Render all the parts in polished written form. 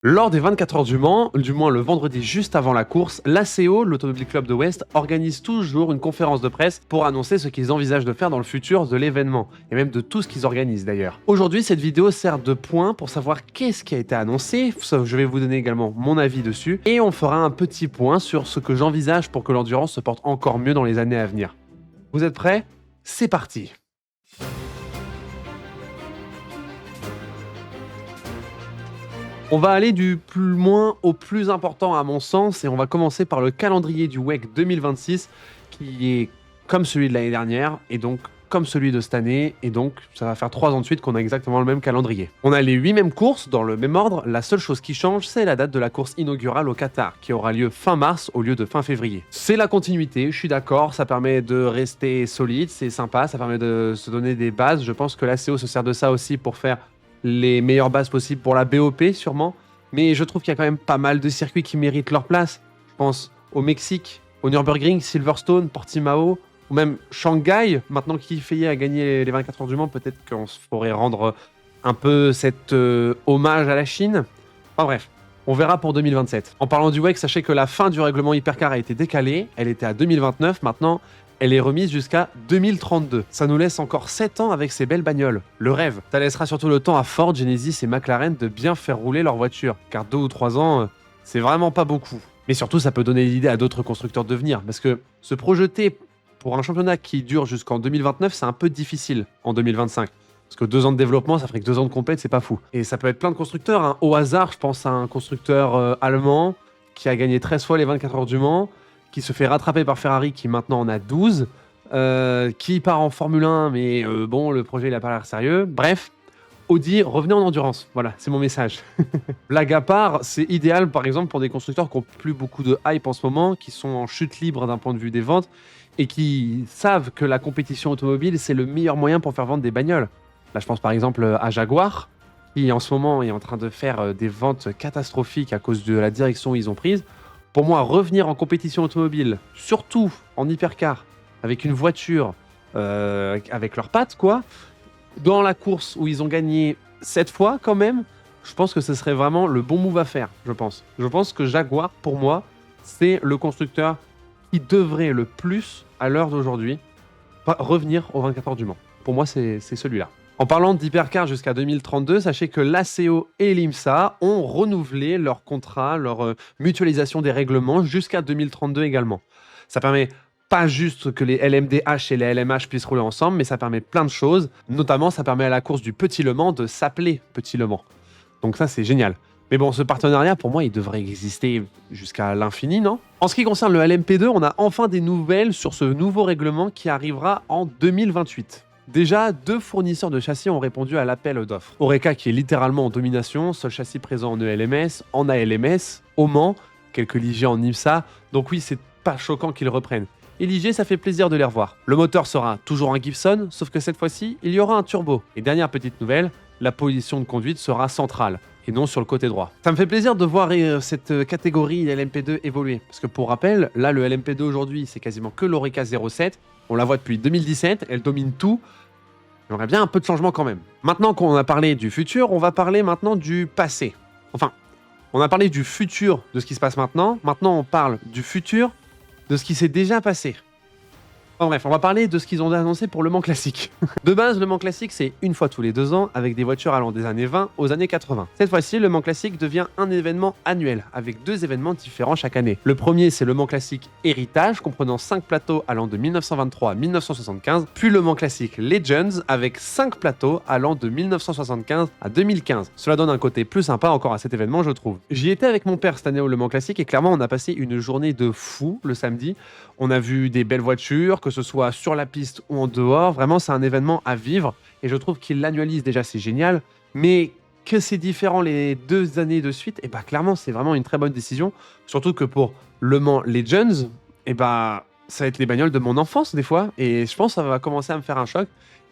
Lors des 24 heures du Mans, du moins le vendredi juste avant la course, l'ACO, l'Automobile Club de West, organise toujours une conférence de presse pour annoncer ce qu'ils envisagent de faire dans le futur de l'événement, et même de tout ce qu'ils organisent d'ailleurs. Aujourd'hui, cette vidéo sert de point pour savoir qu'est-ce qui a été annoncé, je vais vous donner également mon avis dessus, et on fera un petit point sur ce que j'envisage pour que l'endurance se porte encore mieux dans les années à venir. Vous êtes prêts? C'est parti! On va aller du plus moins au plus important à mon sens et on va commencer par le calendrier du WEC 2026 qui est comme celui de l'année dernière et donc comme celui de cette année et donc ça va faire 3 ans de suite qu'on a exactement le même calendrier. On a les 8 mêmes courses dans le même ordre, la seule chose qui change c'est la date de la course inaugurale au Qatar qui aura lieu fin mars au lieu de fin février. C'est la continuité, je suis d'accord, ça permet de rester solide, c'est sympa, ça permet de se donner des bases, je pense que l'ACO se sert de ça aussi pour faire les meilleures bases possibles pour la BOP sûrement, mais je trouve qu'il y a quand même pas mal de circuits qui méritent leur place. Je pense au Mexique, au Nürburgring, Silverstone, Portimao, ou même Shanghai, maintenant qu'Ifei a gagné les 24 heures du Mans, peut-être qu'on pourrait rendre un peu cet hommage à la Chine. Enfin bref, on verra pour 2027. En parlant du WEC, sachez que la fin du règlement Hypercar a été décalée, elle était à 2029, maintenant elle est remise jusqu'à 2032. Ça nous laisse encore 7 ans avec ces belles bagnoles. Le rêve. Ça laissera surtout le temps à Ford, Genesis et McLaren de bien faire rouler leur voiture. Car 2 ou 3 ans, c'est vraiment pas beaucoup. Mais surtout, ça peut donner l'idée à d'autres constructeurs de venir. Parce que se projeter pour un championnat qui dure jusqu'en 2029, c'est un peu difficile en 2025. Parce que 2 ans de développement, ça ferait que 2 ans de compète, c'est pas fou. Et ça peut être plein de constructeurs. Hein. Au hasard, je pense à un constructeur allemand qui a gagné 13 fois les 24 heures du Mans, qui se fait rattraper par Ferrari, qui maintenant en a 12, qui part en Formule 1, mais bon, le projet, il n'a pas l'air sérieux. Bref, Audi, revenez en endurance. Voilà, c'est mon message. Blague à part, c'est idéal, par exemple, pour des constructeurs qui n'ont plus beaucoup de hype en ce moment, qui sont en chute libre d'un point de vue des ventes, et qui savent que la compétition automobile, c'est le meilleur moyen pour faire vendre des bagnoles. Là, je pense par exemple à Jaguar, qui en ce moment est en train de faire des ventes catastrophiques à cause de la direction qu'ils ont prise. Pour moi, revenir en compétition automobile, surtout en hypercar, avec une voiture, avec leurs pattes, quoi, dans la course où ils ont gagné 7 fois quand même, je pense que ce serait vraiment le bon move à faire, je pense. Je pense que Jaguar, pour moi, c'est le constructeur qui devrait le plus, à l'heure d'aujourd'hui, revenir aux 24 heures du Mans. Pour moi, c'est celui-là. En parlant d'hypercar jusqu'à 2032, sachez que l'ACO et l'IMSA ont renouvelé leur contrat, leur mutualisation des règlements jusqu'à 2032 également. Ça permet pas juste que les LMDH et les LMH puissent rouler ensemble, mais ça permet plein de choses. Notamment, ça permet à la course du Petit Le Mans de s'appeler Petit Le Mans. Donc ça, c'est génial. Mais bon, ce partenariat, pour moi, il devrait exister jusqu'à l'infini, non? En ce qui concerne le LMP2, on a enfin des nouvelles sur ce nouveau règlement qui arrivera en 2028. Déjà, 2 fournisseurs de châssis ont répondu à l'appel d'offres. Oreca qui est littéralement en domination, seul châssis présent en ELMS, en ALMS, au Mans, quelques Ligier en IMSA, donc oui, c'est pas choquant qu'ils reprennent. Et Ligier, ça fait plaisir de les revoir. Le moteur sera toujours un Gibson, sauf que cette fois-ci, il y aura un turbo. Et dernière petite nouvelle, la position de conduite sera centrale, et non sur le côté droit. Ça me fait plaisir de voir cette catégorie LMP2 évoluer, parce que pour rappel, là, le LMP2 aujourd'hui, c'est quasiment que l'Oreca 07, on la voit depuis 2017, elle domine tout. J'aimerais bien un peu de changement quand même. Maintenant qu'on a parlé du futur, on va parler maintenant du passé. Enfin, on a parlé du futur de ce qui se passe maintenant. Maintenant, on parle du futur de ce qui s'est déjà passé. Enfin bref, on va parler de ce qu'ils ont annoncé pour le Mans Classique. De base, le Mans Classique, c'est une fois tous les 2 ans, avec des voitures allant des années 20 aux années 80. Cette fois-ci, le Mans Classique devient un événement annuel, avec 2 événements différents chaque année. Le premier, c'est le Mans Classique Héritage, comprenant 5 plateaux allant de 1923 à 1975, puis le Mans Classique Legends, avec 5 plateaux allant de 1975 à 2015. Cela donne un côté plus sympa encore à cet événement, je trouve. J'y étais avec mon père cette année au Le Mans Classique, et clairement, on a passé une journée de fou le samedi. On a vu des belles voitures, que ce soit sur la piste ou en dehors. Vraiment, c'est un événement à vivre. Et je trouve qu'il l'annualise déjà, c'est génial. Mais que c'est différent les 2 années de suite, et bah clairement, c'est vraiment une très bonne décision. Surtout que pour Le Mans Legends, et bah ça va être les bagnoles de mon enfance des fois. Et je pense que ça va commencer à me faire un choc.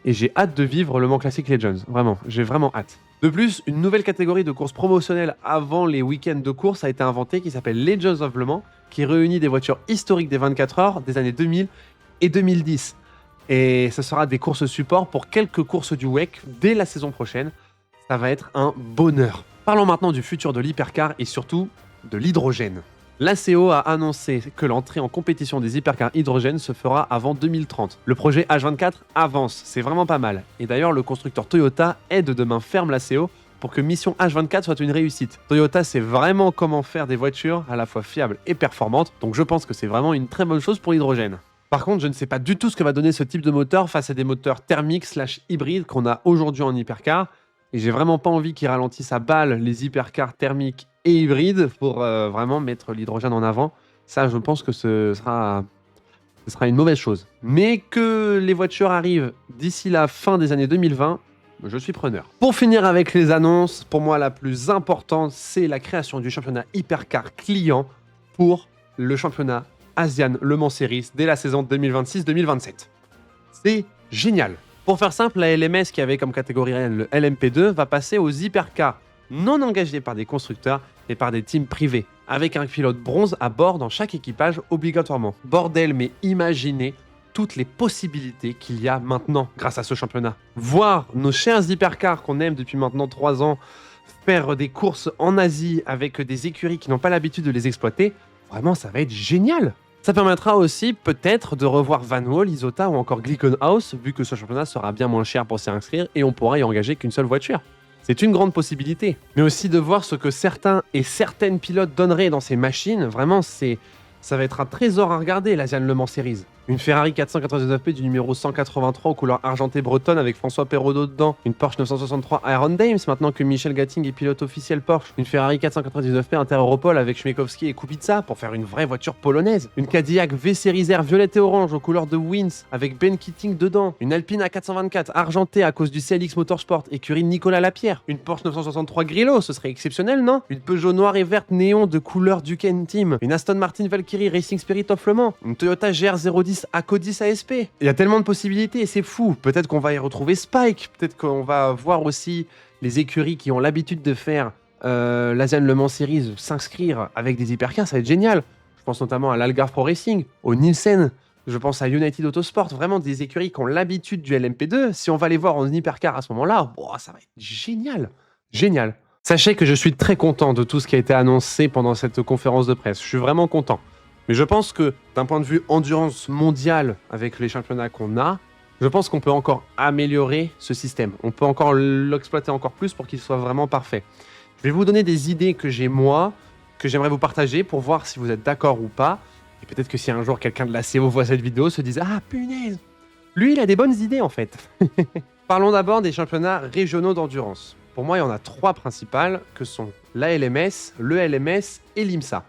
Et j'ai hâte de vivre le Mans Classic Legends. Vraiment, j'ai vraiment hâte. De plus, une nouvelle catégorie de courses promotionnelles avant les week-ends de course a été inventée qui s'appelle Legends of Le Mans, qui réunit des voitures historiques des 24 heures des années 2000 et 2010. Et ce sera des courses support pour quelques courses du WEC dès la saison prochaine. Ça va être un bonheur. Parlons maintenant du futur de l'hypercar et surtout de l'hydrogène. L'ACO a annoncé que l'entrée en compétition des hypercars hydrogène se fera avant 2030. Le projet H24 avance, c'est vraiment pas mal. Et d'ailleurs, le constructeur Toyota aide de main ferme l'ACO pour que Mission H24 soit une réussite. Toyota sait vraiment comment faire des voitures à la fois fiables et performantes, donc je pense que c'est vraiment une très bonne chose pour l'hydrogène. Par contre, je ne sais pas du tout ce que va donner ce type de moteur face à des moteurs thermiques/hybrides qu'on a aujourd'hui en hypercar, et j'ai vraiment pas envie qu'ils ralentissent à balle les hypercars thermiques et hybrides pour vraiment mettre l'hydrogène en avant. Ça, je pense que ce sera une mauvaise chose. Mais que les voitures arrivent d'ici la fin des années 2020, je suis preneur. Pour finir avec les annonces, pour moi la plus importante, c'est la création du championnat hypercar client pour le championnat Asian Le Mans Series dès la saison 2026-2027. C'est génial. Pour faire simple, la LMS qui avait comme catégorie le LMP2 va passer aux hypercars non engagés par des constructeurs et par des teams privés, avec un pilote bronze à bord dans chaque équipage obligatoirement. Bordel, mais imaginez toutes les possibilités qu'il y a maintenant grâce à ce championnat. Voir nos chers hypercars qu'on aime depuis maintenant 3 ans faire des courses en Asie avec des écuries qui n'ont pas l'habitude de les exploiter, vraiment ça va être génial. Ça permettra aussi peut-être de revoir Van Wall, Isota ou encore Glickenhaus, vu que ce championnat sera bien moins cher pour s'y inscrire et on pourra y engager qu'une seule voiture. C'est une grande possibilité. Mais aussi de voir ce que certains et certaines pilotes donneraient dans ces machines, vraiment ça va être un trésor à regarder, l'Asian Le Mans Series. Une Ferrari 499P du numéro 183 aux couleurs argentées bretonnes avec François Perraudot dedans. Une Porsche 963 Iron Dames maintenant que Michel Gatting est pilote officiel Porsche. Une Ferrari 499P Inter-Europol avec Schmekowski et Kubica pour faire une vraie voiture polonaise. Une Cadillac V-Series R violette et orange aux couleurs de Wins avec Ben Keating dedans. Une Alpine A424 argentée à cause du CLX Motorsport écurie de Nicolas Lapierre. Une Porsche 963 Grillo, ce serait exceptionnel, non? Une Peugeot noire et verte néon de couleur Duquesne Team. Une Aston Martin Valkyrie Racing Spirit of Le Mans. Une Toyota GR010 Acodis ASP. Il y a tellement de possibilités et c'est fou. Peut-être qu'on va y retrouver Spike. Peut-être qu'on va voir aussi les écuries qui ont l'habitude de faire l'Asian Le Mans Series s'inscrire avec des hypercars. Ça va être génial. Je pense notamment à l'Algarve Pro Racing, au Nielsen. Je pense à United Autosport. Vraiment des écuries qui ont l'habitude du LMP2. Si on va les voir en hypercar à ce moment-là, ça va être génial. Génial. Sachez que je suis très content de tout ce qui a été annoncé pendant cette conférence de presse. Je suis vraiment content. Mais je pense que d'un point de vue endurance mondiale avec les championnats qu'on a, je pense qu'on peut encore améliorer ce système. On peut encore l'exploiter encore plus pour qu'il soit vraiment parfait. Je vais vous donner des idées que j'ai moi, que j'aimerais vous partager pour voir si vous êtes d'accord ou pas. Et peut-être que si un jour quelqu'un de la CO voit cette vidéo, se dise « Ah punaise, lui il a des bonnes idées en fait !» Parlons d'abord des championnats régionaux d'endurance. Pour moi, il y en a 3 principales que sont la LMS, le LMS et l'IMSA.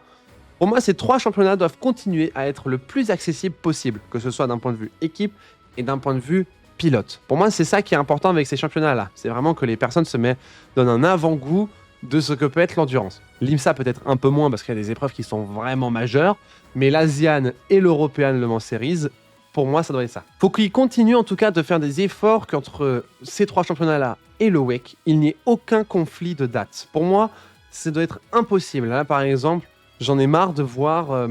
Pour moi, ces 3 championnats doivent continuer à être le plus accessible possible, que ce soit d'un point de vue équipe et d'un point de vue pilote. Pour moi, c'est ça qui est important avec ces championnats-là. C'est vraiment que les personnes donnent un avant-goût de ce que peut être l'endurance. L'IMSA peut-être un peu moins parce qu'il y a des épreuves qui sont vraiment majeures, mais l'Asian et l'European Le Mans Series, pour moi, ça doit être ça. Faut qu'ils continuent en tout cas de faire des efforts qu'entre ces 3 championnats-là et le WEC, il n'y ait aucun conflit de date. Pour moi, ça doit être impossible. Là, par exemple, j'en ai marre de voir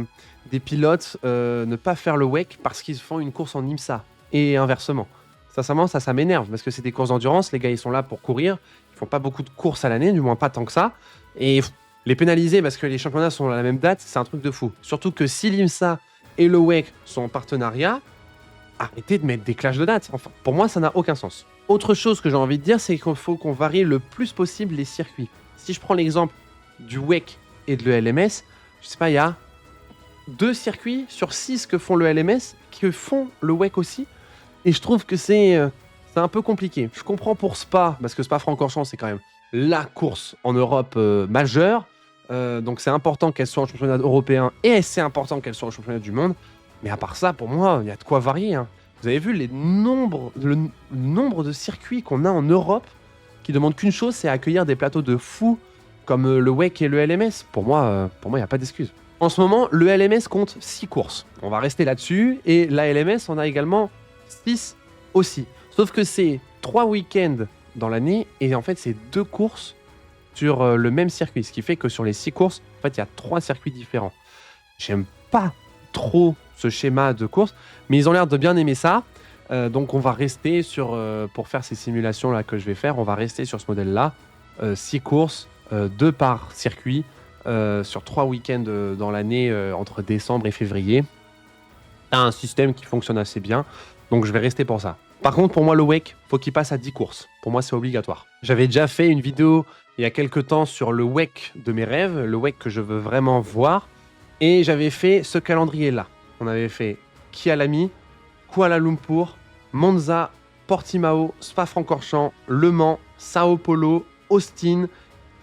des pilotes ne pas faire le WEC parce qu'ils font une course en IMSA et inversement. Sincèrement, ça m'énerve parce que c'est des courses d'endurance. Les gars, ils sont là pour courir. Ils font pas beaucoup de courses à l'année, du moins pas tant que ça. Et les pénaliser parce que les championnats sont à la même date, c'est un truc de fou. Surtout que si l'IMSA et le WEC sont en partenariat, arrêtez de mettre des clashs de dates. Enfin, pour moi, ça n'a aucun sens. Autre chose que j'ai envie de dire, c'est qu'il faut qu'on varie le plus possible les circuits. Si je prends l'exemple du WEC et de l'ELMS, je sais pas, il y a 2 circuits sur 6 que font le LMS, que font le WEC aussi. Et je trouve que c'est un peu compliqué. Je comprends pour Spa, parce que Spa-Francorchamps, c'est quand même la course en Europe majeure. Donc c'est important qu'elle soit au championnat européen et c'est important qu'elle soit au championnat du monde. Mais à part ça, pour moi, il y a de quoi varier. Hein. Vous avez vu le nombre de circuits qu'on a en Europe qui demandent qu'une chose, c'est accueillir des plateaux de fous comme le WEC et le LMS. Pour moi, il n'y a pas d'excuse. En ce moment, le LMS compte 6 courses. On va rester là-dessus. Et la LMS, on a également 6 aussi. Sauf que c'est 3 week-ends dans l'année et en fait, c'est 2 courses sur le même circuit. Ce qui fait que sur les 6 courses, en fait, il y a 3 circuits différents. J'aime pas trop ce schéma de course, mais ils ont l'air de bien aimer ça. Donc on va rester sur, pour faire ces simulations là que je vais faire, on va rester sur ce modèle-là. 6 courses, 2 par circuit sur 3 week-ends dans l'année entre décembre et février. T'as un système qui fonctionne assez bien, donc je vais rester pour ça. Par contre, pour moi, le WEC, faut qu'il passe à 10 courses. Pour moi, c'est obligatoire. J'avais déjà fait une vidéo il y a quelques temps sur le WEC de mes rêves, le WEC que je veux vraiment voir, et j'avais fait ce calendrier-là. On avait fait Kyalami, Kuala Lumpur, Monza, Portimao, Spa-Francorchamps, Le Mans, Sao Paulo, Austin,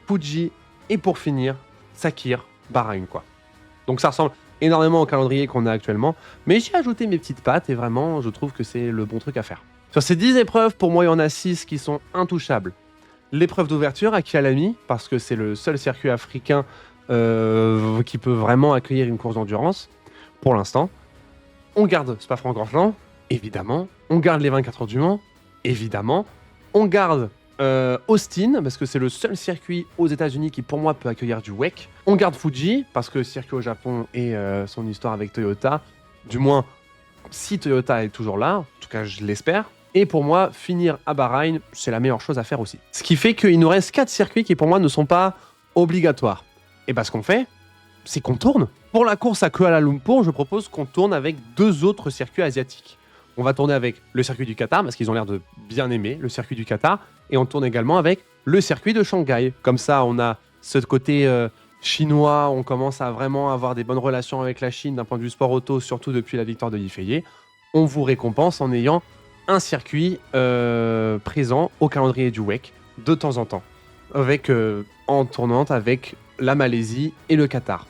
Fuji, et pour finir, Sakir, Bahreïn, quoi. Donc ça ressemble énormément au calendrier qu'on a actuellement, mais j'ai ajouté mes petites pattes et vraiment, je trouve que c'est le bon truc à faire. Sur ces 10 épreuves, pour moi, il y en a 6 qui sont intouchables. L'épreuve d'ouverture à Kyalami, parce que c'est le seul circuit africain qui peut vraiment accueillir une course d'endurance, pour l'instant. On garde Spa-Francorchamps, évidemment. On garde les 24 heures du Mans, évidemment. On garde Austin, parce que c'est le seul circuit aux États-Unis qui, pour moi, peut accueillir du WEC. On garde Fuji, parce que circuit au Japon et son histoire avec Toyota. Du moins, si Toyota est toujours là, en tout cas, je l'espère. Et pour moi, finir à Bahreïn, c'est la meilleure chose à faire aussi. Ce qui fait qu'il nous reste 4 circuits qui, pour moi, ne sont pas obligatoires. Et bah, ce qu'on fait, c'est qu'on tourne. Pour la course à Kuala Lumpur, je propose qu'on tourne avec 2 autres circuits asiatiques. On va tourner avec le circuit du Qatar, parce qu'ils ont l'air de bien aimer le circuit du Qatar. Et on tourne également avec le circuit de Shanghai. Comme ça, on a ce côté chinois, on commence à vraiment avoir des bonnes relations avec la Chine d'un point de vue sport auto, surtout depuis la victoire de Yifei. On vous récompense en ayant un circuit présent au calendrier du WEC de temps en temps, avec, en tournante avec la Malaisie et le Qatar.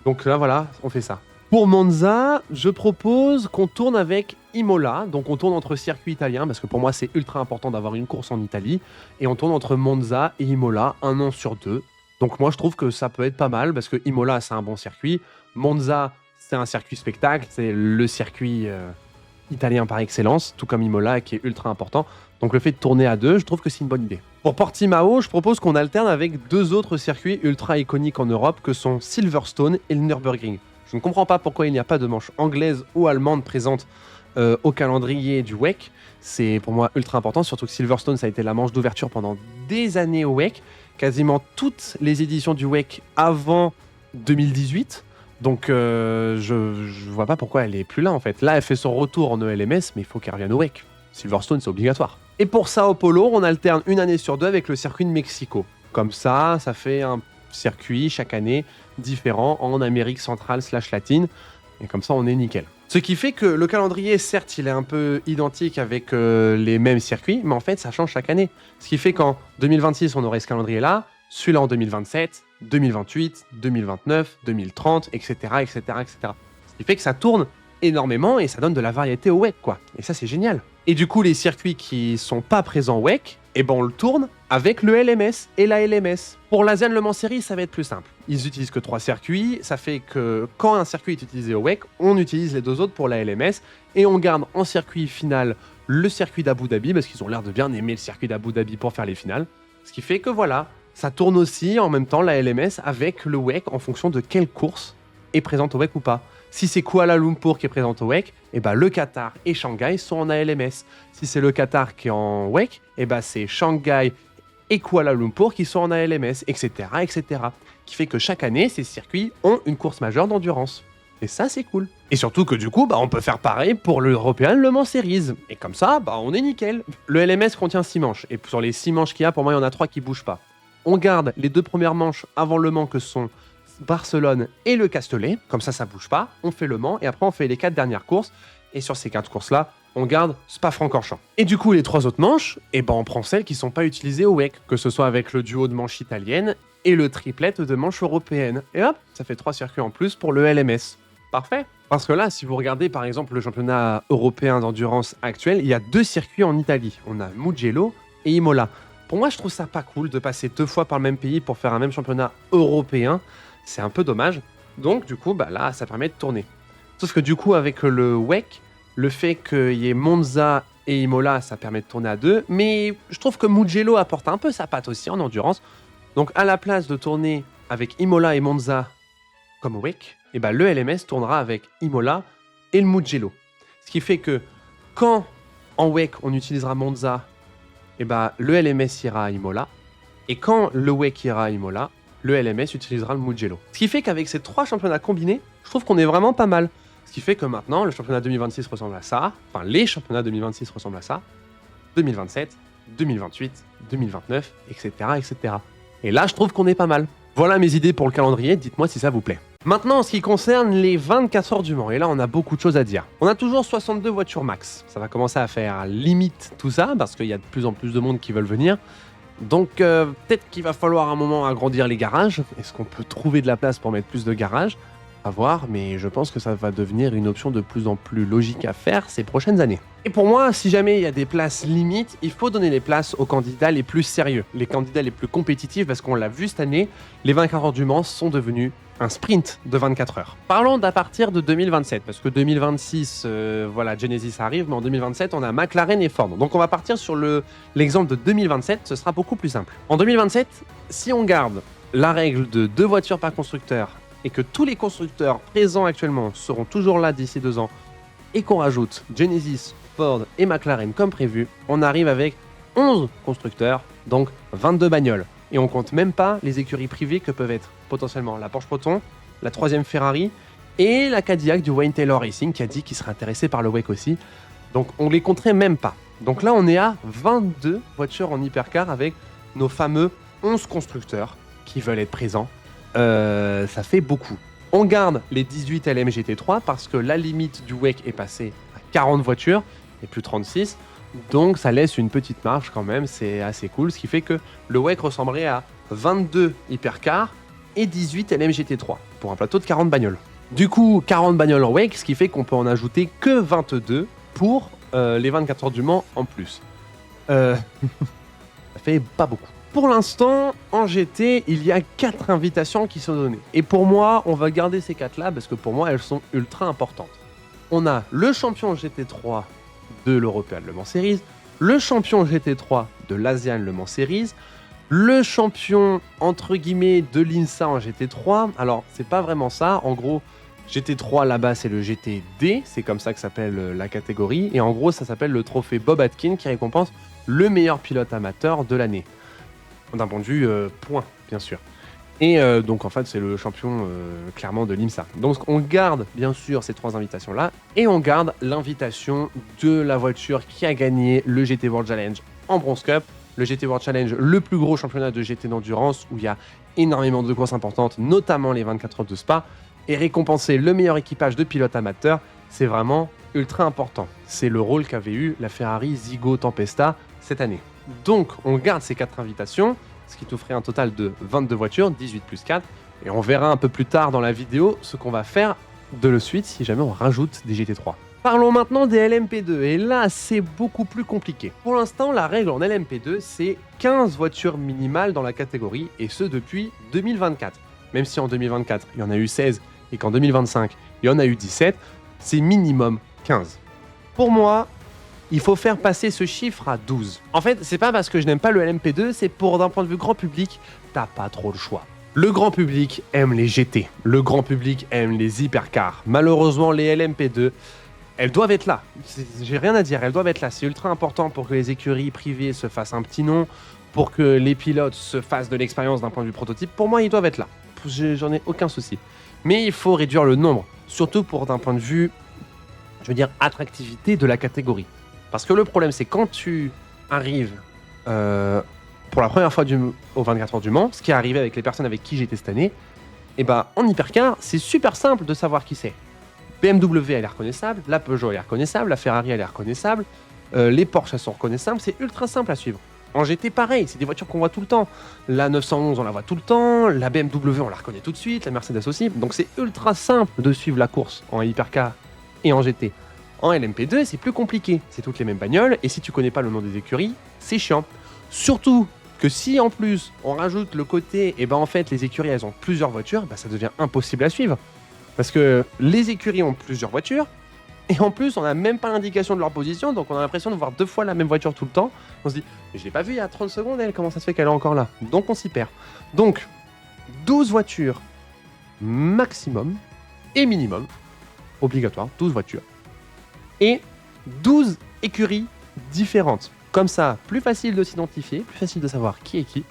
Donc là, voilà, on fait ça. Pour Monza, je propose qu'on tourne avec Imola. Donc on tourne entre circuits italiens, parce que pour moi, c'est ultra important d'avoir une course en Italie. Et on tourne entre Monza et Imola, 1 an sur 2. Donc moi, je trouve que ça peut être pas mal, parce que Imola, c'est un bon circuit. Monza, c'est un circuit spectacle. C'est le circuit italien par excellence, tout comme Imola, qui est ultra important. Donc le fait de tourner à 2, je trouve que c'est une bonne idée. Pour Portimao, je propose qu'on alterne avec 2 autres circuits ultra iconiques en Europe, que sont Silverstone et le Nürburgring. Je ne comprends pas pourquoi il n'y a pas de manche anglaise ou allemande présente au calendrier du WEC. C'est pour moi ultra important, surtout que Silverstone, ça a été la manche d'ouverture pendant des années au WEC. Quasiment toutes les éditions du WEC avant 2018. Donc je vois pas pourquoi elle est plus là en fait. Là, elle fait son retour en ELMS, mais il faut qu'elle revienne au WEC. Silverstone, c'est obligatoire. Et pour Sao Paulo, on alterne une année sur 2 avec le circuit de Mexico. Comme ça fait un circuit chaque année différent en Amérique centrale / latine. Et comme ça, on est nickel. Ce qui fait que le calendrier, certes, il est un peu identique avec les mêmes circuits, mais en fait, ça change chaque année. Ce qui fait qu'en 2026, on aurait ce calendrier-là, celui-là en 2027, 2028, 2029, 2030, etc., etc., etc. Ce qui fait que ça tourne énormément et ça donne de la variété au WEC, quoi. Et ça, c'est génial. Et du coup, les circuits qui sont pas présents au WEC, eh ben on le tourne avec le LMS et la LMS. Pour l'Asian Le Mans Series, ça va être plus simple. Ils utilisent que 3 circuits, ça fait que quand un circuit est utilisé au WEC, on utilise les 2 autres pour la LMS et on garde en circuit final le circuit d'Abu Dhabi parce qu'ils ont l'air de bien aimer le circuit d'Abu Dhabi pour faire les finales. Ce qui fait que voilà, ça tourne aussi en même temps la LMS avec le WEC en fonction de quelle course est présente au WEC ou pas. Si c'est Kuala Lumpur qui est présente au WEC, eh ben le Qatar et Shanghai sont en ALMS. Si c'est le Qatar qui est en WEC, eh ben c'est Shanghai et Kuala Lumpur qui sont en ALMS, etc., etc. Qui fait que chaque année, ces circuits ont une course majeure d'endurance. Et ça, c'est cool. Et surtout que du coup, on peut faire pareil pour l'European Le Mans Series. Et comme ça, on est nickel. Le LMS contient 6 manches. Et sur les 6 manches qu'il y a, pour moi, il y en a 3 qui bougent pas. On garde les 2 premières manches avant Le Mans que sont Barcelone et le Castellet. Comme ça bouge pas. On fait Le Mans et après, on fait les 4 dernières courses. Et sur ces 4 courses-là, on garde Spa-Francorchamps. Et du coup, les 3 autres manches, on prend celles qui sont pas utilisées au WEC. Que ce soit avec le duo de manches italiennes et le triplet de manches européennes. Et hop, ça fait 3 circuits en plus pour le LMS. Parfait. Parce que là, si vous regardez par exemple le championnat européen d'endurance actuel, il y a 2 circuits en Italie. On a Mugello et Imola. Pour moi, je trouve ça pas cool de passer 2 fois par le même pays pour faire un même championnat européen. C'est un peu dommage. Donc du coup, là, ça permet de tourner. Sauf que du coup, avec le WEC, le fait qu'il y ait Monza et Imola, ça permet de tourner à 2. Mais je trouve que Mugello apporte un peu sa patte aussi en endurance. Donc à la place de tourner avec Imola et Monza comme au WEC, le LMS tournera avec Imola et le Mugello. Ce qui fait que quand en WEC on utilisera Monza, le LMS ira à Imola. Et quand le WEC ira à Imola, le LMS utilisera le Mugello. Ce qui fait qu'avec ces 3 championnats combinés, je trouve qu'on est vraiment pas mal. Ce qui fait que maintenant, le championnat 2026 ressemble à ça, enfin les championnats 2026 ressemblent à ça, 2027, 2028, 2029, etc., etc. Et là, je trouve qu'on est pas mal. Voilà mes idées pour le calendrier, dites-moi si ça vous plaît. Maintenant, en ce qui concerne les 24 heures du Mans, et là on a beaucoup de choses à dire. On a toujours 62 voitures max. Ça va commencer à faire limite tout ça, parce qu'il y a de plus en plus de monde qui veulent venir. Donc peut-être qu'il va falloir un moment agrandir les garages. Est-ce qu'on peut trouver de la place pour mettre plus de garages ? À voir, mais je pense que ça va devenir une option de plus en plus logique à faire ces prochaines années. Et pour moi, si jamais il y a des places limites, il faut donner les places aux candidats les plus sérieux, les candidats les plus compétitifs, parce qu'on l'a vu cette année, les 24 heures du Mans sont devenus un sprint de 24 heures. Parlons d'à partir de 2027, parce que 2026, voilà, Genesis arrive, mais en 2027, on a McLaren et Ford. Donc on va partir sur l'exemple de 2027, ce sera beaucoup plus simple. En 2027, si on garde la règle de 2 voitures par constructeur, et que tous les constructeurs présents actuellement seront toujours là d'ici 2 ans, et qu'on rajoute Genesis, Ford et McLaren comme prévu, on arrive avec 11 constructeurs, donc 22 bagnoles. Et on compte même pas les écuries privées que peuvent être potentiellement la Porsche Proton, la 3e Ferrari et la Cadillac du Wayne Taylor Racing qui a dit qu'il serait intéressé par le WEC aussi. Donc on les compterait même pas. Donc là on est à 22 voitures en hypercar avec nos fameux 11 constructeurs qui veulent être présents. Ça fait beaucoup. On garde les 18 LM GT3 parce que la limite du WEC est passée à 40 voitures et plus 36. Donc ça laisse une petite marge quand même, c'est assez cool. Ce qui fait que le WEC ressemblerait à 22 hypercars et 18 LM GT3 pour un plateau de 40 bagnoles. Du coup, 40 bagnoles en WEC, ce qui fait qu'on peut en ajouter que 22 pour les 24 heures du Mans en plus. Ça fait pas beaucoup. Pour l'instant, en GT, il y a 4 invitations qui sont données. Et pour moi, on va garder ces 4-là parce que pour moi, elles sont ultra importantes. On a le champion GT3 de l'European Le Mans Series, le champion GT3 de l'Asian Le Mans Series, le champion, entre guillemets, de l'INSA en GT3. Alors, c'est pas vraiment ça. En gros, GT3 là-bas, c'est le GTD. C'est comme ça que s'appelle la catégorie. Et en gros, ça s'appelle le trophée Bob Atkins qui récompense le meilleur pilote amateur de l'année. D'un point de vue point, bien sûr. Et donc en fait c'est le champion clairement de l'IMSA. Donc on garde bien sûr ces 3 invitations-là et on garde l'invitation de la voiture qui a gagné le GT World Challenge en Bronze Cup. Le GT World Challenge, le plus gros championnat de GT d'endurance où il y a énormément de courses importantes, notamment les 24 heures de Spa. Et récompenser le meilleur équipage de pilotes amateurs, c'est vraiment ultra important. C'est le rôle qu'avait eu la Ferrari Zygo Tempesta cette année. Donc, on garde ces 4 invitations, ce qui te ferait un total de 22 voitures, 18 plus 4. Et on verra un peu plus tard dans la vidéo ce qu'on va faire de la suite si jamais on rajoute des GT3. Parlons maintenant des LMP2. Et là, c'est beaucoup plus compliqué. Pour l'instant, la règle en LMP2, c'est 15 voitures minimales dans la catégorie, et ce depuis 2024. Même si en 2024, il y en a eu 16, et qu'en 2025, il y en a eu 17, c'est minimum 15. Pour moi, il faut faire passer ce chiffre à 12. En fait, c'est pas parce que je n'aime pas le LMP2, c'est pour d'un point de vue grand public, t'as pas trop le choix. Le grand public aime les GT, le grand public aime les hypercars. Malheureusement, les LMP2, elles doivent être là. J'ai rien à dire, elles doivent être là. C'est ultra important pour que les écuries privées se fassent un petit nom, pour que les pilotes se fassent de l'expérience d'un point de vue prototype. Pour moi, ils doivent être là. J'en ai aucun souci. Mais il faut réduire le nombre, surtout pour d'un point de vue, je veux dire, attractivité de la catégorie. Parce que le problème, c'est quand tu arrives pour la première fois aux 24 heures du Mans, ce qui est arrivé avec les personnes avec qui j'étais cette année, et ben en hypercar, c'est super simple de savoir qui c'est. BMW, elle est reconnaissable, la Peugeot, elle est reconnaissable, la Ferrari, elle est reconnaissable, les Porsche, elles sont reconnaissables, c'est ultra simple à suivre. En GT, pareil, c'est des voitures qu'on voit tout le temps. La 911, on la voit tout le temps, la BMW, on la reconnaît tout de suite, la Mercedes aussi. Donc c'est ultra simple de suivre la course en hypercar et en GT. En LMP2, c'est plus compliqué. C'est toutes les mêmes bagnoles, et si tu connais pas le nom des écuries, c'est chiant. Surtout que si en plus on rajoute le côté, et ben en fait les écuries elles ont plusieurs voitures, ben ça devient impossible à suivre. Parce que les écuries ont plusieurs voitures, et en plus on n'a même pas l'indication de leur position, donc on a l'impression de voir 2 fois la même voiture tout le temps. On se dit, mais je l'ai pas vue il y a 30 secondes, elle, comment ça se fait qu'elle est encore là? Donc on s'y perd. Donc 12 voitures maximum et minimum, obligatoire, 12 voitures. Et 12 écuries différentes. Comme ça, plus facile de s'identifier, plus facile de savoir qui est qui.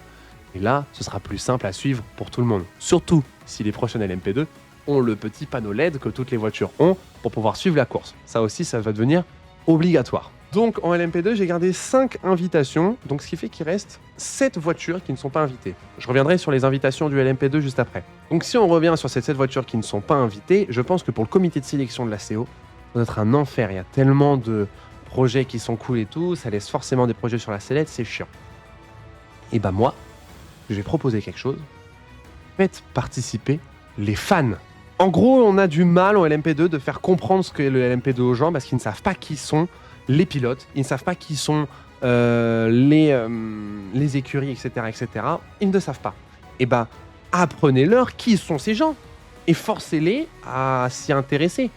Et là, ce sera plus simple à suivre pour tout le monde. Surtout si les prochaines LMP2 ont le petit panneau LED que toutes les voitures ont pour pouvoir suivre la course. Ça aussi, ça va devenir obligatoire. Donc en LMP2, j'ai gardé 5 invitations, donc ce qui fait qu'il reste 7 voitures qui ne sont pas invitées. Je reviendrai sur les invitations du LMP2 juste après. Donc si on revient sur ces 7 voitures qui ne sont pas invitées, je pense que pour le comité de sélection de la CO, ça doit être un enfer. Il y a tellement de projets qui sont cool et tout, ça laisse forcément des projets sur la sellette, c'est chiant. Et bah moi, je vais proposer quelque chose. Faites participer les fans. En gros, on a du mal au LMP2 de faire comprendre ce qu'est le LMP2 aux gens parce qu'ils ne savent pas qui sont les pilotes, ils ne savent pas qui sont les écuries, etc., etc. Ils ne savent pas. Et ben, apprenez-leur qui sont ces gens et forcez-les à s'y intéresser.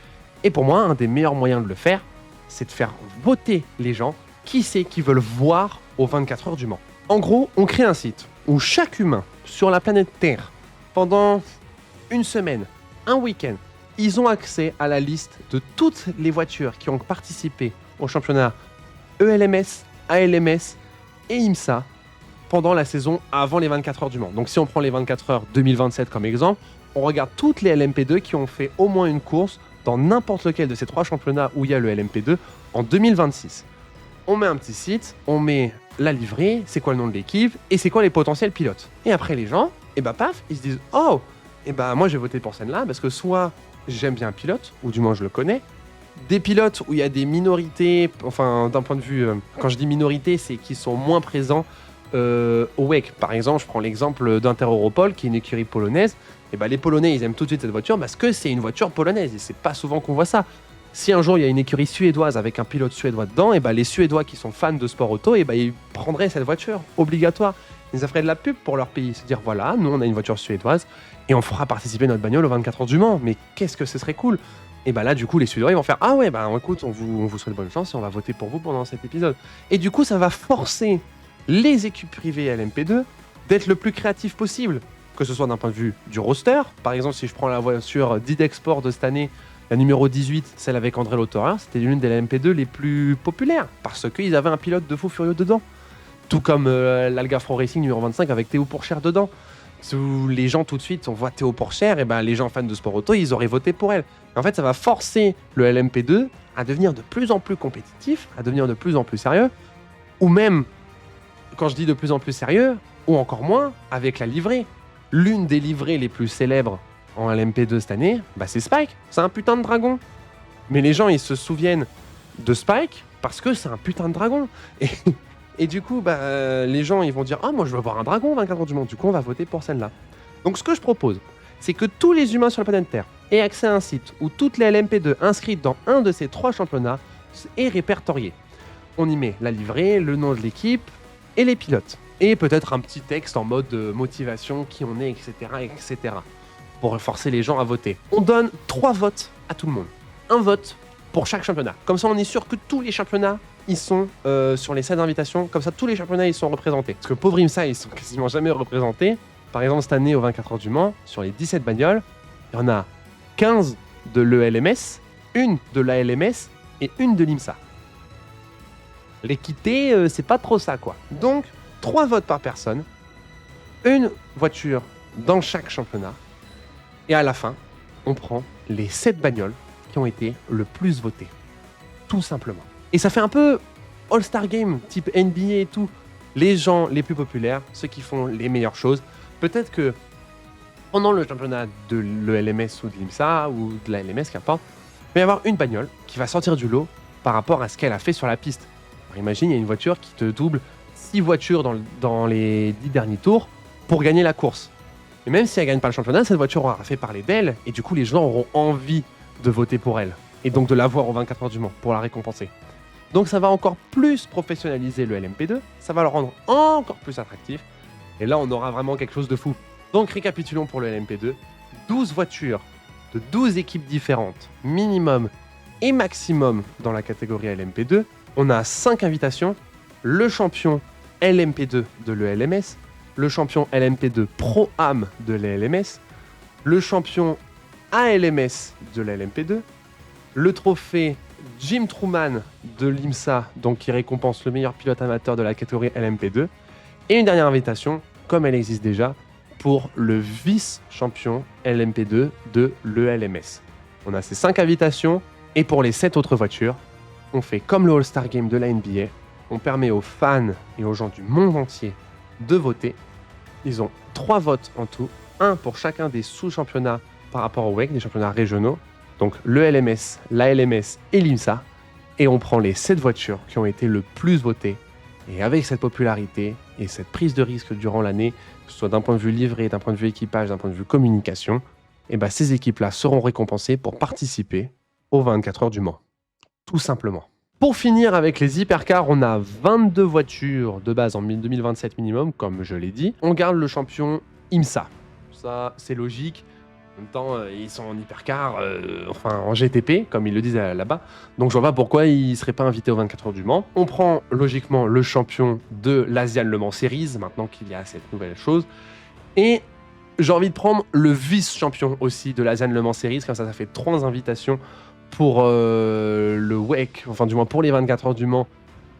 Et pour moi, un des meilleurs moyens de le faire, c'est de faire voter les gens qui c'est qu'ils veulent voir aux 24 heures du Mans. En gros, on crée un site où chaque humain sur la planète Terre, pendant une semaine, un week-end, ils ont accès à la liste de toutes les voitures qui ont participé au championnat ELMS, ALMS et IMSA pendant la saison avant les 24 heures du Mans. Donc si on prend les 24 heures 2027 comme exemple, on regarde toutes les LMP2 qui ont fait au moins une course dans n'importe lequel de ces 3 championnats où il y a le LMP2 en 2026. On met un petit site, on met la livrée, c'est quoi le nom de l'équipe et c'est quoi les potentiels pilotes. Et après les gens, et bah paf, ils se disent « Oh, et bah moi j'ai voté pour celle-là parce que soit j'aime bien un pilote, ou du moins je le connais, des pilotes où il y a des minorités, enfin d'un point de vue, quand je dis minorité, c'est qu'ils sont moins présents au WEC. Par exemple, je prends l'exemple d'Inter-Europol, qui est une écurie polonaise. Et ben, les Polonais, ils aiment tout de suite cette voiture parce que c'est une voiture polonaise. Et c'est pas souvent qu'on voit ça. Si un jour il y a une écurie suédoise avec un pilote suédois dedans, et ben, les Suédois qui sont fans de sport auto, et ben, ils prendraient cette voiture, obligatoire. Ils feraient de la pub pour leur pays. Se dire, voilà, nous on a une voiture suédoise et on fera participer notre bagnole aux 24 heures du Mans. Mais qu'est-ce que ce serait cool! Et bah là, du coup, les Suédois, ils vont faire « Ah ouais, bah écoute, on vous souhaite bonne chance et on va voter pour vous pendant cet épisode. » Et du coup, ça va forcer les équipes privées LMP2 d'être le plus créatif possible, que ce soit d'un point de vue du roster. Par exemple, si je prends la voiture d'Idexport de cette année, la numéro 18, celle avec André Lauterer, c'était l'une des LMP2 les plus populaires, parce qu'ils avaient un pilote de fou furieux dedans. Tout comme l'Alga Pro Racing numéro 25 avec Théo Pourchère dedans. Où les gens tout de suite, on voit Théo Pourchère, et ben les gens fans de sport auto, ils auraient voté pour elle. Et en fait, ça va forcer le LMP2 à devenir de plus en plus compétitif, à devenir de plus en plus sérieux, ou même, quand je dis de plus en plus sérieux, ou encore moins, avec la livrée. L'une des livrées les plus célèbres en LMP2 cette année, bah c'est Spike, c'est un putain de dragon. Mais les gens, ils se souviennent de Spike parce que c'est un putain de dragon. Et du coup, bah, les gens, ils vont dire « Ah, moi, je veux voir un dragon 24 heures du Mans. » Du coup, on va voter pour celle-là. Donc, ce que je propose, c'est que tous les humains sur la planète Terre aient accès à un site où toutes les LMP2 inscrites dans un de ces 3 championnats est répertoriées. On y met la livrée, le nom de l'équipe et les pilotes. Et peut-être un petit texte en mode motivation, qui on est, etc., etc. Pour forcer les gens à voter. On donne 3 votes à tout le monde. Un vote pour chaque championnat. Comme ça, on est sûr que tous les championnats ils sont sur les 7 invitations, comme ça tous les championnats ils sont représentés. Parce que pauvre IMSA, ils sont quasiment jamais représentés. Par exemple, cette année aux 24 heures du Mans, sur les 17 bagnoles, il y en a 15 de l'ELMS, une de l'ALMS et une de l'IMSA. L'équité, c'est pas trop ça, quoi. Donc, 3 votes par personne, une voiture dans chaque championnat, et à la fin, on prend les 7 bagnoles qui ont été le plus votées. Tout simplement. Et ça fait un peu All-Star Game, type NBA et tout. Les gens les plus populaires, ceux qui font les meilleures choses. Peut-être que pendant le championnat de l'ELMS ou de l'IMSA ou de la LMS, qu'importe, il va y avoir une bagnole qui va sortir du lot par rapport à ce qu'elle a fait sur la piste. Alors imagine, il y a une voiture qui te double 6 voitures dans les 10 derniers tours pour gagner la course. Et même si elle ne gagne pas le championnat, cette voiture aura fait parler d'elle et du coup, les gens auront envie de voter pour elle. Et donc de la voir aux 24 heures du Mans pour la récompenser. Donc ça va encore plus professionnaliser le LMP2, ça va le rendre encore plus attractif, et là on aura vraiment quelque chose de fou. Donc récapitulons pour le LMP2, 12 voitures de 12 équipes différentes, minimum et maximum dans la catégorie LMP2. On a 5 invitations, le champion LMP2 de l'ELMS, le champion LMP2 Pro-Am de l'ELMS, le champion ALMS de l'LMP2, le trophée Jim Truman de l'IMSA, donc qui récompense le meilleur pilote amateur de la catégorie LMP2, et une dernière invitation comme elle existe déjà, pour le vice-champion LMP2 de l'ELMS. On a ces 5 invitations, et pour les 7 autres voitures, on fait comme le All-Star Game de la NBA, on permet aux fans et aux gens du monde entier de voter. Ils ont 3 votes en tout, un pour chacun des sous-championnats par rapport au WEC, des championnats régionaux, donc le LMS, la LMS et l'IMSA, et on prend les 7 voitures qui ont été le plus votées. Et avec cette popularité et cette prise de risque durant l'année, que ce soit d'un point de vue livré, d'un point de vue équipage, d'un point de vue communication, et ben ces équipes-là seront récompensées pour participer aux 24 heures du Mans. Tout simplement. Pour finir avec les hypercars, on a 22 voitures de base en 2027 minimum, comme je l'ai dit. On garde le champion IMSA. Ça, c'est logique. En même temps, ils sont en hypercar, enfin en GTP, comme ils le disent là-bas. Donc je vois pas pourquoi ils ne seraient pas invités aux 24 heures du Mans. On prend logiquement le champion de l'Asian Le Mans Series, maintenant qu'il y a cette nouvelle chose. Et j'ai envie de prendre le vice-champion aussi de l'Asian Le Mans Series, comme ça fait 3 invitations pour le WEC, enfin du moins pour les 24 heures du Mans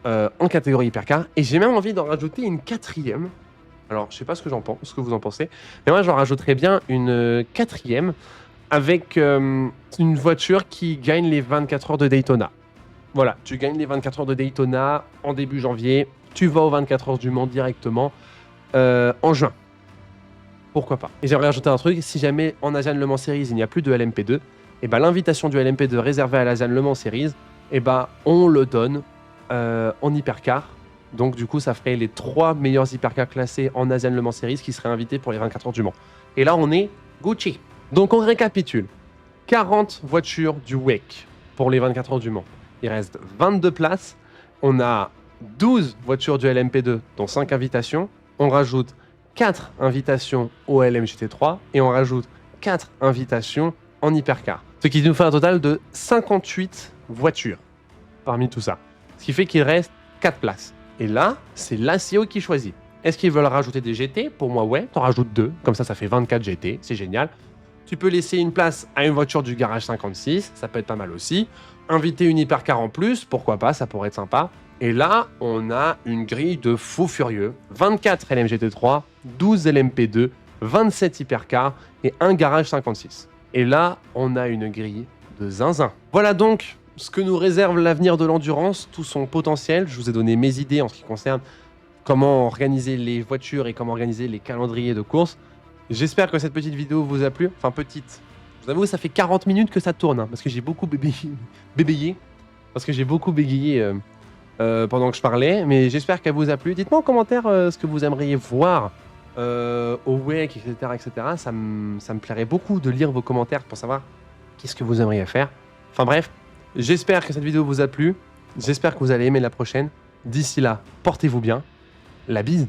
en catégorie hypercar. Et j'ai même envie d'en rajouter une 4e. Alors, je sais pas ce que vous en pensez, mais moi, j'en rajouterais bien une 4e avec une voiture qui gagne les 24 heures de Daytona. Voilà, tu gagnes les 24 heures de Daytona en début janvier, tu vas aux 24 heures du Mans directement en juin. Pourquoi pas? Et j'aimerais rajouter un truc, si jamais en Asian Le Mans Series, il n'y a plus de LMP2, et ben l'invitation du LMP2 réservée à l'Asian Le Mans Series, et ben on le donne en hypercar. Donc du coup, ça ferait les 3 meilleurs hypercars classés en Asian Le Mans Series qui seraient invités pour les 24 heures du Mans. Et là, on est Gucci. Donc on récapitule. 40 voitures du WEC pour les 24 heures du Mans. Il reste 22 places. On a 12 voitures du LMP2, dont 5 invitations. On rajoute 4 invitations au LMGT3 et on rajoute 4 invitations en hypercar. Ce qui nous fait un total de 58 voitures parmi tout ça. Ce qui fait qu'il reste 4 places. Et là, c'est l'ACO qui choisit. Est-ce qu'ils veulent rajouter des GT? Pour moi, ouais. T'en rajoutes 2. Comme ça fait 24 GT. C'est génial. Tu peux laisser une place à une voiture du garage 56. Ça peut être pas mal aussi. Inviter une hypercar en plus. Pourquoi pas? Ça pourrait être sympa. Et là, on a une grille de fou furieux. 24 LMGT3, 12 LMP2, 27 hypercars et un garage 56. Et là, on a une grille de zinzin. Voilà donc ce que nous réserve l'avenir de l'endurance, tout son potentiel. Je vous ai donné mes idées en ce qui concerne comment organiser les voitures et comment organiser les calendriers de course. J'espère que cette petite vidéo vous a plu. Enfin, petite. Je vous avoue, ça fait 40 minutes que ça tourne, hein, parce que j'ai beaucoup bégayé. Parce que j'ai beaucoup bégayé pendant que je parlais. Mais j'espère qu'elle vous a plu. Dites-moi en commentaire ce que vous aimeriez voir au WEC, etc. Ça me plairait beaucoup de lire vos commentaires pour savoir qu'est-ce que vous aimeriez faire. Enfin bref. J'espère que cette vidéo vous a plu. J'espère que vous allez aimer la prochaine. D'ici là, portez-vous bien. La bise.